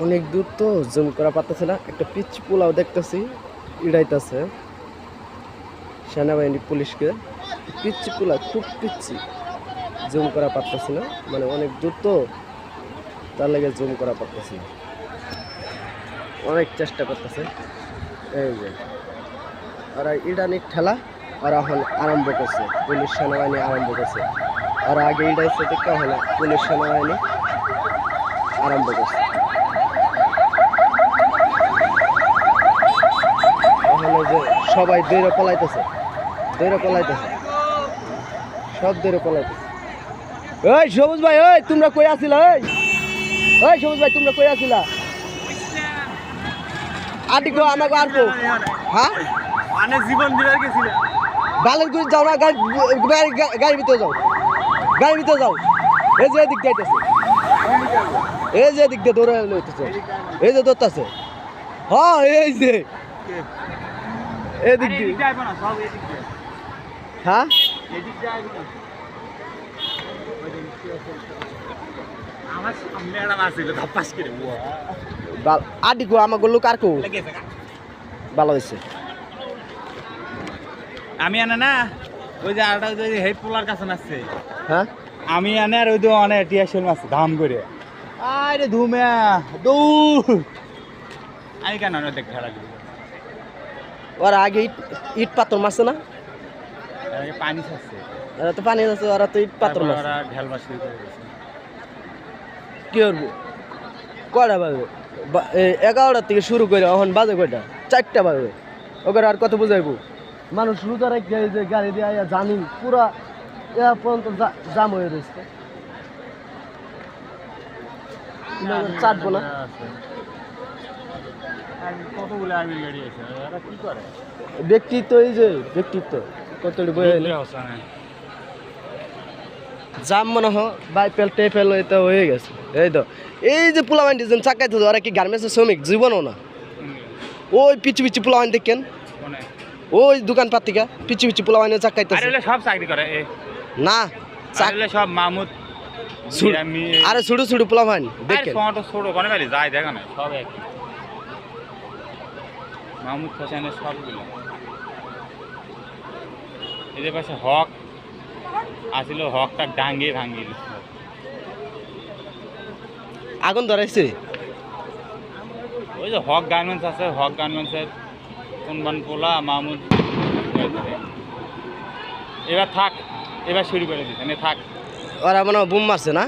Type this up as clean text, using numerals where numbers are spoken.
অনেক দূর তো জুম করা পারতেছে না। একটা পিচ্ছি পোলাও দেখতেছি ইড়াইতেছে সেনাবাহিনী পুলিশকে। পিচ্ছি পোলা খুব পিচ্ছি, জুম করা পারতেছি না, মানে অনেক দূর তো তার লাগে জুম করা পারতেছি না। অনেক চেষ্টা করতেছে। এই যে ওরা ইরানির ঠেলা ওরা এখন আরম্ভ করছে, পুলিশ সেনাবাহিনী আরম্ভ করছে। ওরা আগে ইড়াইছে দেখতে হলে পুলিশ সেনাবাহিনী আরম্ভ করছে। যে সবাই দৌড়ে পলাইতেছে, সব দৌড়ে পলাইতেছে। ওই সবুজ ভাই, ওই তোমরা কই আসিলা? ওই সবুজ ভাই, তোমরা কই আসিলা? আটিকো আমাকে আরবো। হ্যাঁ জীবন দিবার গেছিল। বালের করে যাও না, গাড়ির ভিতরে যাও, এই যে এদিক যাইতেছে, এই যে এদিক দিয়ে দৌড়ে লইতেছে, এই যে দৌড়তেছে। হ্যাঁ এই যে এদিক দিয়ে। হ্যাঁ আডিগো আমাকে লোক আর কো ভালো হয়েছে। আমি আনে না ওই যে আরটা ওই হেড পোলার কাছে নাচছে। হ্যাঁ আমি আনে আর ওই তো অনেক টিয়াশল মাছ ধাম করে আরে ধুমিয়া দৌড়। আমি কেন দেখ খেলা দিই ওরা আগে ইট পাথর মারছে না, পানি ছাড়ছে। ওরা তো পানি আছে, ওরা তো ইট পাথর মারছে। ওরা ঢেল মাছ শুরু করে দিয়েছে। কি করবো কয়টা বাজবে? 11টা থেকে শুরু করে এখন বাজে কয়টা? 4টা বাজবে। ওকে আর কত বুঝাইবো? মানুষ রোজা রাখতে যে গাড়ি দিয়ে জানি পুরা পর্যন্ত জাম হয়ে রয়েছে। চাটবো না কতগুলো আর্মির গাড়ি আছে, ওরা কি করে? ব্যক্তিত্ব, এই যে ব্যক্তিত্ব কতটি বই জাম মনে হয় বাইপেল টেপেল এটা হয়ে গেছে। এই তো এই যে পোলাবান ডিজাইন চাকাইতে ওরা কি গার্মেন্টসের শ্রমিক জীবনও না। ওই পিছু পিছু পোলাবান দেখেন, ওই দোকানপাট থেকে পিছু পিছু পোলাবানের চাকাইতেছে। সব চাকরি করে না সব মামুদ আরে ছোট ছোট পোলাবান দেখেন, ছোট কোনে বাড়ি যায় দেখো না সব এক মামুদ হোসেনের সবগুলো। এদের পাশে হক আসিল, হকটা ডাঙ্গে ভাঙ্গিল। আগুন ধরাইছে। ওই যে হক গার্মেন্টস আছে, হক গার্মেন্টসের কোনবান পোলা মামুদ। এবার থাক, এবার শুরু করে দিচ্ছেন থাক। ওরা মনে হয় বুম মারছে না।